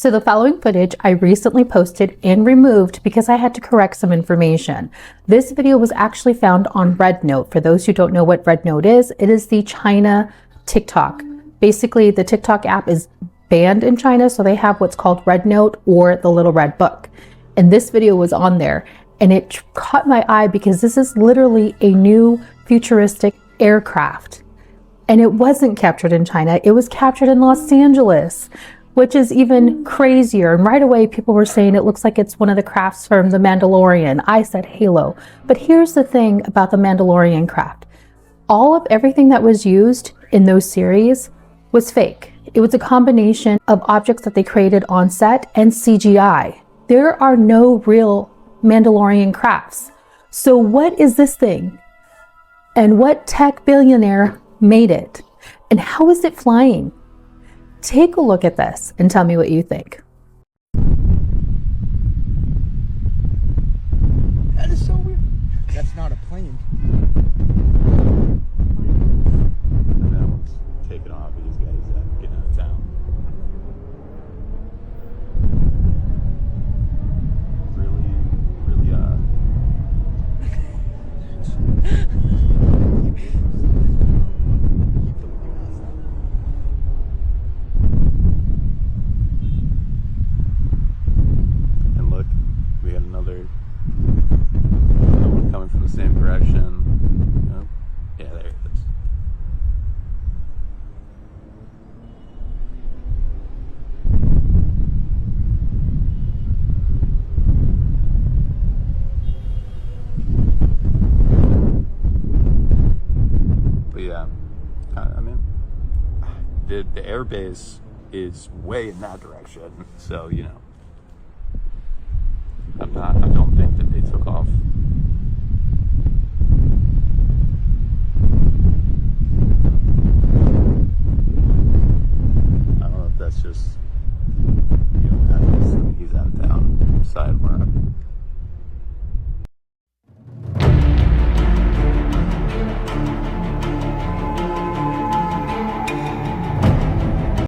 So the following footage I recently posted and removed because I had to correct some information. This video was actually found on RedNote. For those who don't know what RedNote is, it is the China TikTok. Basically, the TikTok app is banned in China, so they have what's called RedNote or the Little Red Book. And this video was on there, and it caught my eye because this is literally a new futuristic aircraft. And it wasn't captured in China, it was captured in Los Angeles, which is even crazier. And right away, people were saying it looks like it's one of the crafts from The Mandalorian. I said Halo. But here's the thing about the Mandalorian craft. All of everything that was used in those series was fake. It was a combination of objects that they created on set and CGI. There are no real Mandalorian crafts. So what is this thing? And what tech billionaire made it? And how is it flying? Take a look at this and tell me what you think. That is so weird. That's not a plane. And that one's taking off. These guys getting out of town. And look, we had another one coming from the same direction. Oh, yeah, there it is. But yeah, I mean, the airbase is way in that direction, so you know, I don't think that they took off. I don't know if that's just, you know, he's out of town, side where